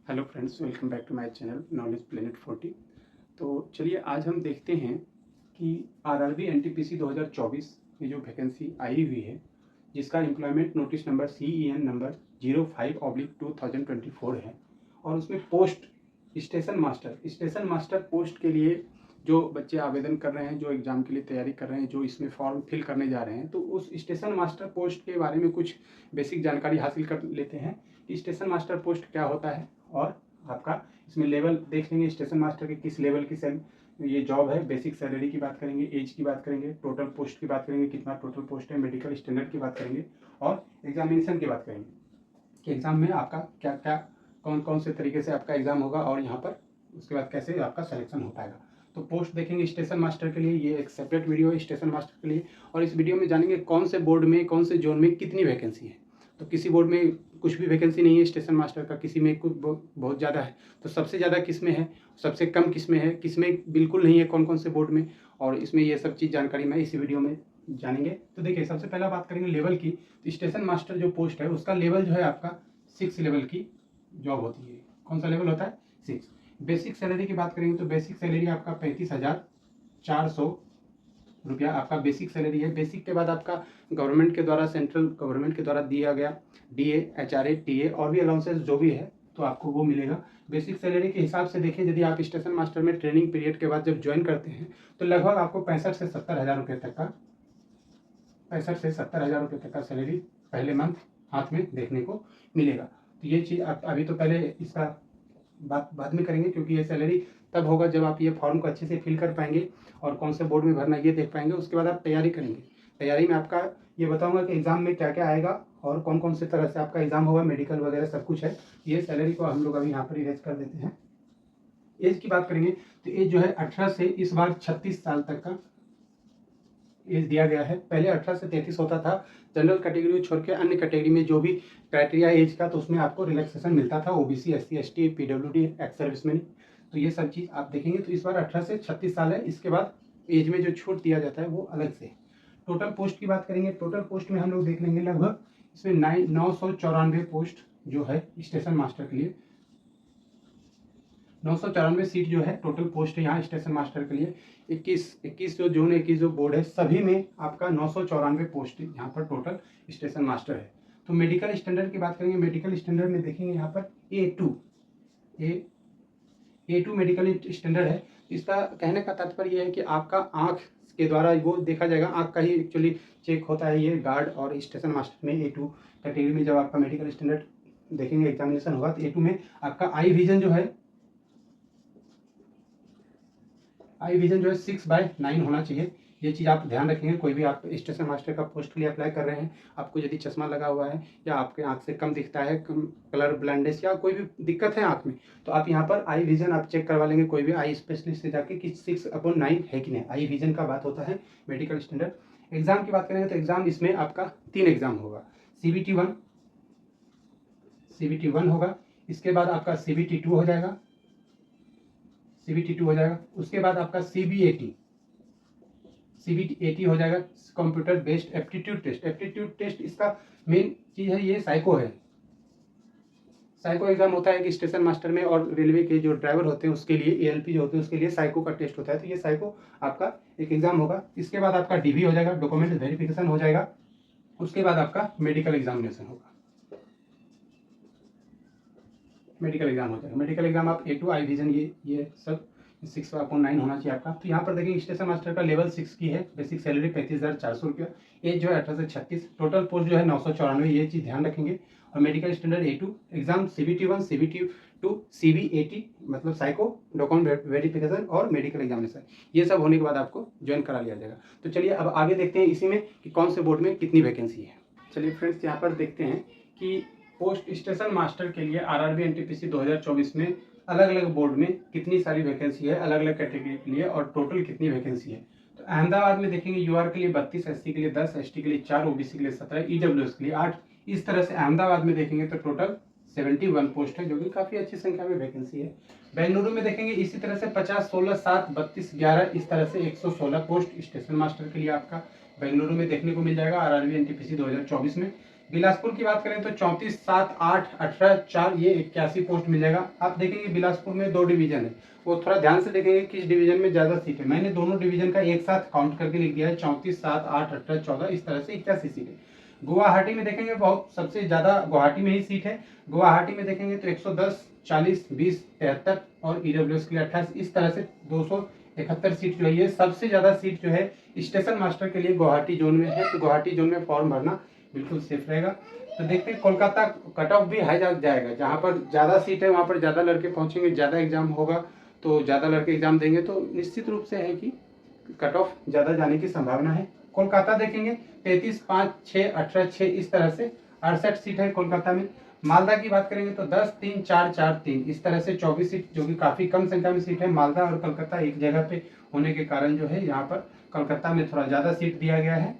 Hello friends, welcome back to my channel knowledge planet 40। तो चलिए आज हम देखते हैं कि आरआरबी एनटीपीसी 2024 में जो वैकेंसी आई हुई है, जिसका employment notice number CEN number 05/2024 है, और उसमें पोस्ट स्टेशन मास्टर पोस्ट के लिए जो बच्चे आवेदन कर रहे हैं, जो एग्ज़ाम के लिए तैयारी कर रहे हैं, जो इसमें फॉर्म फिल करने जा रहे हैं, तो उस स्टेशन मास्टर पोस्ट के बारे में कुछ बेसिक जानकारी हासिल कर लेते हैं कि स्टेशन मास्टर पोस्ट क्या होता है। और आपका इसमें लेवल देख लेंगे, स्टेशन मास्टर के किस लेवल की ये जॉब है। बेसिक सैलरी की बात करेंगे, एज की बात करेंगे, टोटल पोस्ट की बात करेंगे, कितना टोटल पोस्ट है, मेडिकल स्टैंडर्ड की बात करेंगे, और एग्जामिनेशन की बात करेंगे कि एग्ज़ाम में आपका क्या क्या कौन कौन से तरीके से आपका एग्ज़ाम होगा, और यहाँ पर उसके बाद कैसे आपका सिलेक्शन हो पाएगा। तो पोस्ट देखेंगे स्टेशन मास्टर के लिए, ये एक सेपरेट वीडियो है स्टेशन मास्टर के लिए। और इस वीडियो में जानेंगे कौन से बोर्ड में, कौन से जोन में कितनी वैकेंसी है। तो किसी बोर्ड में कुछ भी वैकेंसी नहीं है स्टेशन मास्टर का, किसी में कुछ बहुत ज़्यादा है, तो सबसे ज़्यादा किस में है, सबसे कम किस में है, किस में बिल्कुल नहीं है, कौन कौन से बोर्ड में। और इसमें ये सब चीज़ जानकारी मैं इसी वीडियो में जानेंगे। तो देखिए, सबसे पहला बात करेंगे लेवल की। तो स्टेशन मास्टर जो पोस्ट है उसका लेवल जो है आपका 6 लेवल की जॉब होती है। कौन सा लेवल होता है? 6। बेसिक सैलरी की बात करेंगे तो बेसिक सैलरी आपका 35,400 रुपया आपका बेसिक सैलरी है। बेसिक के बाद आपका गवर्नमेंट के द्वारा, सेंट्रल गवर्नमेंट के द्वारा दिया गया DA, HRA, TA और भी अलाउंसेस जो भी है, तो आपको वो मिलेगा। बेसिक सैलरी के हिसाब से देखें, यदि आप स्टेशन मास्टर में ट्रेनिंग पीरियड के बाद जब ज्वाइन करते हैं, तो लगभग आपको 65 से 70 हज़ार रुपये तक का 65 से 70 हज़ार रुपये तक का सैलरी पहले मंथ हाथ में देखने को मिलेगा। तो ये चीज़ आप अभी तो पहले इसका बात बाद में करेंगे, क्योंकि ये सैलरी तब होगा जब आप ये फॉर्म को अच्छे से फिल कर पाएंगे और कौन से बोर्ड में भरना ये देख पाएंगे। उसके बाद आप तैयारी करेंगे। तैयारी में आपका ये बताऊंगा कि एग्ज़ाम में क्या क्या आएगा और कौन कौन से तरह से आपका एग्ज़ाम होगा, मेडिकल वगैरह सब कुछ है। ये सैलरी को हम लोग अभी यहाँ पर इरेज कर देते हैं। एज की बात करेंगे तो एज जो है 18 से इस बार 36 साल तक का एज दिया गया है। पहले 18 से 33 होता था। जनरल कैटेगरी को छोड़ के अन्य कैटेगरी में जो भी क्राइटेरिया एज का, तो उसमें आपको रिलैक्सेशन मिलता था। OBC, SC, ST, PWD, ex serviceman, तो ये सब चीज़ आप देखेंगे। तो इस बार 18 से 36 साल है। इसके बाद एज में जो छूट दिया जाता है वो अलग से। टोटल पोस्ट की बात करेंगे, टोटल पोस्ट में हम लोग देख लेंगे लगभग इसमें 994 पोस्ट जो है स्टेशन मास्टर के लिए। 994 सीट जो है टोटल पोस्ट है यहाँ स्टेशन मास्टर के लिए। 21 जो जोन, 21 जो बोर्ड है, सभी में आपका 994 पोस्ट यहाँ पर टोटल स्टेशन मास्टर है। तो मेडिकल स्टैंडर्ड की बात करेंगे, मेडिकल स्टैंडर्ड में देखेंगे यहाँ पर A2 मेडिकल स्टैंडर्ड है। इसका कहने का तात्पर्य यह है कि आपका आँख के द्वारा वो देखा जाएगा, आँख का ही एक्चुअली चेक होता है ये गार्ड और स्टेशन मास्टर में। A2 कैटेगरी में जब आपका मेडिकल स्टैंडर्ड देखेंगे, एग्जामिनेशन होगा, तो A2 में आपका आई विजन जो है 6/9 होना चाहिए। ये चीज़ आप ध्यान रखेंगे। कोई भी आप स्टेशन मास्टर का पोस्ट के लिए अप्लाई कर रहे हैं, आपको यदि चश्मा लगा हुआ है या आपके आंख से कम दिखता है, कलर ब्लाइंडनेस या कोई भी दिक्कत है आंख में, तो आप यहाँ पर आई विजन आप चेक करवा लेंगे कोई भी आई स्पेशलिस्ट से जाके कि 6/9 है कि नहीं। आई विजन का बात होता है मेडिकल स्टैंडर्ड। एग्जाम की बात करेंगे तो एग्जाम इसमें आपका 3 एग्जाम होगा। CBT 1 होगा, इसके बाद आपका CBT 2 हो जाएगा, उसके बाद आपका CBT 80 हो जाएगा, computer based aptitude test. Aptitude test इसका मेन चीज़ है, ये साइको है। साइको एग्जाम होता है कि स्टेशन मास्टर में और रेलवे के जो ड्राइवर होते हैं उसके लिए, ALP जो होते हैं उसके लिए साइको का टेस्ट होता है। तो ये साइको आपका एक एग्जाम होगा। इसके बाद आपका DV हो जाएगा, डॉक्यूमेंट वेरिफिकेशन हो जाएगा। उसके बाद आपका मेडिकल एग्जामिनेशन होगा, मेडिकल एग्जाम हो जाएगा। मेडिकल एग्जाम आप A2 आई विजन ये सब 6/9 होना चाहिए आपका। तो यहाँ पर देखिए स्टेशन मास्टर का लेवल 6 की है। बेसिक सैलरी 35,400 रुपया। एज जो है 18 से 36। टोटल पोस्ट जो है 994, ये चीज़ ध्यान रखेंगे। और medical standard A2 exam CBT 1, CBT 2, CB80 मतलब साइको, डॉक्यूमेंट वेरिफिकेशन और मेडिकल एग्जामिनेशन, ये सब होने के बाद आपको ज्वाइन करा लिया जाएगा। तो चलिए अब आगे देखते हैं इसी में कि कौन से बोर्ड में कितनी वैकेंसी है। चलिए फ्रेंड्स, यहाँ पर देखते हैं कि पोस्ट स्टेशन मास्टर के लिए आरआरबी एनटीपीसी 2024 में अलग अलग बोर्ड में कितनी सारी वैकेंसी है, अलग अलग कैटेगरी के लिए, और टोटल कितनी वैकेंसी है। तो अहमदाबाद में देखेंगे UR के लिए 32, SC के लिए 10, ST के लिए 4, OBC के लिए 17, EWS के लिए 8। इस तरह से अहमदाबाद में देखेंगे तो टोटल 71 पोस्ट है, जो कि काफ़ी अच्छी संख्या में वैकेंसी है। बेंगलुरु में देखेंगे इसी तरह से 50, 16, 7, 32, 11 इस तरह से 116 पोस्ट स्टेशन मास्टर के लिए आपका बेंगलुरु में देखने को मिल जाएगा आरआरबी एनटीपीसी 2024 में। बिलासपुर की बात करें तो 34, 7, 8, 18, 4 ये 81 पोस्ट मिल जाएगा। आप देखेंगे बिलासपुर में 2 डिवीजन है, वो थोड़ा ध्यान से देखेंगे किस डिवीजन में ज़्यादा सीट है। मैंने दोनों डिवीजन का एक साथ काउंट करके लिख दिया है, 34, 7, 8, 18, 14 इस तरह से 81 सीट है। गुवाहाटी में देखेंगे बहुत सबसे ज़्यादा गुवाहाटी में ही सीट है। गुवाहाटी में देखेंगे तो 110, 40, 20, 73 और ईडब्ल्यूएस के लिए 28 इस तरह से 271 सीट जो है, ये सबसे ज़्यादा सीट जो है स्टेशन मास्टर के लिए गुवाहाटी जोन में है। तो गुवाहाटी जोन में फॉर्म भरना बिल्कुल सेफ रहेगा। तो देखते हैं कोलकाता कट ऑफ भी हाई जाएगा, जहाँ पर ज़्यादा सीट है वहाँ पर ज़्यादा लड़के पहुँचेंगे, ज़्यादा एग्जाम होगा तो ज़्यादा लड़के एग्जाम देंगे, तो निश्चित रूप से है कि कट ऑफ ज़्यादा जाने की संभावना है। कोलकाता देखेंगे 33, 5, 6, 18, 6 इस तरह से 68 सीट है कोलकाता में। मालदा की बात करेंगे तो 10, 3, 4, 4, 3 इस तरह से 24 सीट, जो कि काफ़ी कम संख्या में सीट है। मालदा और कलकत्ता एक जगह पे होने के कारण जो है यहाँ पर कलकत्ता में थोड़ा ज़्यादा सीट दिया गया है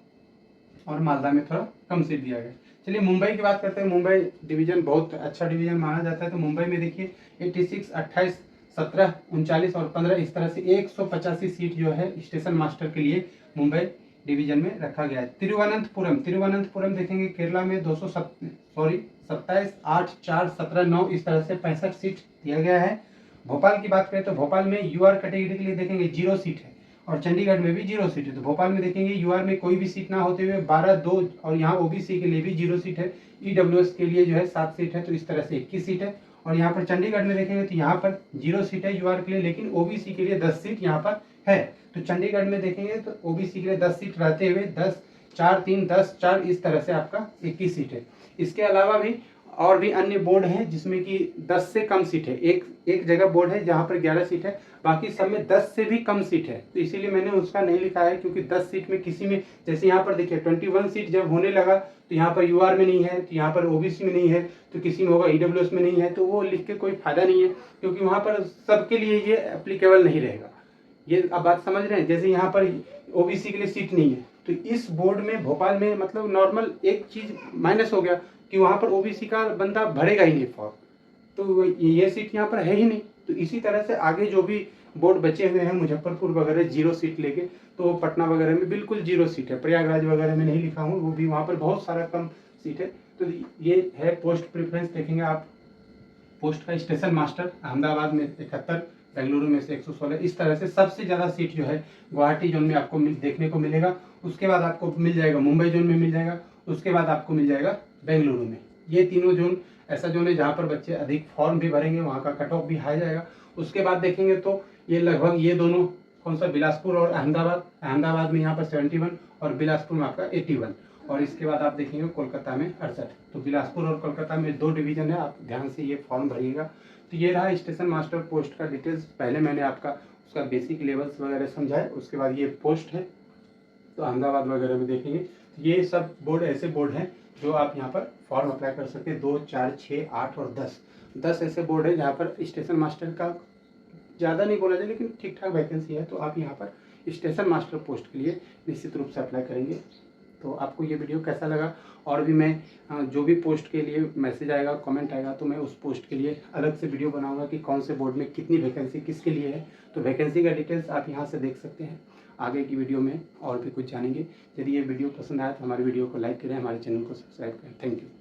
और मालदा में थोड़ा कम सीट दिया गया है। चलिए मुंबई की बात करते हैं। मुंबई डिवीजन बहुत अच्छा डिवीजन माना जाता है। तो मुंबई में देखिए 86, 28, 17, 39 और 15 इस तरह से 185 सीट जो है स्टेशन मास्टर के लिए मुंबई डिवीजन में रखा गया है। तिरुवनंतपुरम देखेंगे केरला में 27, 8, 4, 17, 9 इस तरह से 65 सीट दिया गया है। भोपाल की बात करें तो भोपाल में यूआर कैटेगरी के लिए देखेंगे 0 सीट है और चंडीगढ़ में भी 0 सीट है। तो भोपाल में देखेंगे यूआर में कोई भी सीट ना होते हुए 12, 2 और यहाँ ओबीसी के लिए भी 0 सीट है। ईडब्ल्यूएस के लिए जो है 7 सीट है, तो इस तरह से 21 सीट है। और यहाँ पर चंडीगढ़ में देखेंगे तो यहाँ पर 0 सीट है यूआर के लिए, लेकिन ओबीसी के लिए 10 सीट यहाँ पर है। तो चंडीगढ़ में देखेंगे तो ओबीसी के लिए 10 सीट रहते हुए 10, 4, 3, 10, 4 इस तरह से आपका 21 सीट है। इसके अलावा भी और भी अन्य बोर्ड हैं जिसमें कि 10 से कम सीट है। एक जगह बोर्ड है जहाँ पर 11 सीट है, बाकी सब में 10 से भी कम सीट है। तो इसीलिए मैंने उसका नहीं लिखा है, क्योंकि 10 सीट में किसी में, जैसे यहाँ पर देखिए 21 सीट जब होने लगा तो यहाँ पर यूआर में नहीं है, तो यहाँ पर ओबीसी में नहीं है, तो किसी में होगा ईडब्ल्यूएस में नहीं है, तो वो लिख के कोई फायदा नहीं है, क्योंकि वहाँ पर सबके लिए ये एप्लीकेबल नहीं रहेगा। ये आप बात समझ रहे हैं। जैसे यहाँ पर ओबीसी के लिए सीट नहीं है, तो इस बोर्ड में भोपाल में मतलब नॉर्मल एक चीज माइनस हो गया कि वहाँ पर ओबीसी का बंदा भरेगा ही नहीं फॉर्म, तो ये सीट यहाँ पर है ही नहीं। तो इसी तरह से आगे जो भी बोर्ड बचे हुए हैं, मुजफ्फरपुर वगैरह 0 सीट लेके, तो पटना वगैरह में बिल्कुल 0 सीट है। प्रयागराज वगैरह में नहीं लिखा हूँ, वो भी वहाँ पर बहुत सारा कम सीट है। तो ये है पोस्ट प्रेफरेंस। देखेंगे आप पोस्ट का स्टेशन मास्टर अहमदाबाद में 71, बेंगलुरु में से 116 इस तरह से सबसे ज़्यादा सीट जो है गुवाहाटी जोन में आपको देखने को मिलेगा। उसके बाद आपको मिल जाएगा मुंबई जोन में मिल जाएगा, उसके बाद आपको मिल जाएगा बेंगलुरु में। ये तीनों जोन ऐसा जोन है जहाँ पर बच्चे अधिक फॉर्म भी भरेंगे, वहाँ का कट ऑफ भी हाई जाएगा। उसके बाद देखेंगे तो ये लगभग ये दोनों कौन सा, बिलासपुर और अहमदाबाद में यहाँ पर 71 और बिलासपुर में आपका 81, और इसके बाद आप देखेंगे कोलकाता में 68। तो बिलासपुर और कोलकाता में 2 डिवीजन है, आप ध्यान से ये फॉर्म भरिएगा। तो ये रहा स्टेशन मास्टर पोस्ट का डिटेल्स। पहले मैंने आपका उसका बेसिक लेवल्स वगैरह समझाए, उसके बाद ये पोस्ट है। तो अहमदाबाद वगैरह में देखेंगे ये सब बोर्ड ऐसे बोर्ड हैं जो आप यहाँ पर फॉर्म अप्लाई कर सकते हैं। 2, 4, 6, 8 और 10 ऐसे बोर्ड है जहाँ पर स्टेशन मास्टर का ज़्यादा नहीं बोला जाए, लेकिन ठीक ठाक वैकेंसी है। तो आप यहाँ पर स्टेशन मास्टर पोस्ट के लिए निश्चित रूप से अप्लाई करेंगे। तो आपको ये वीडियो कैसा लगा, और भी मैं जो भी पोस्ट के लिए मैसेज आएगा, कमेंट आएगा, तो मैं उस पोस्ट के लिए अलग से वीडियो बनाऊंगा कि कौन से बोर्ड में कितनी वैकेंसी किसके लिए है। तो वैकेंसी का डिटेल्स आप यहाँ से देख सकते हैं। आगे की वीडियो में और भी कुछ जानेंगे। यदि ये वीडियो पसंद आया तो हमारे वीडियो को लाइक करें, हमारे चैनल को सब्सक्राइब करें। Thank you.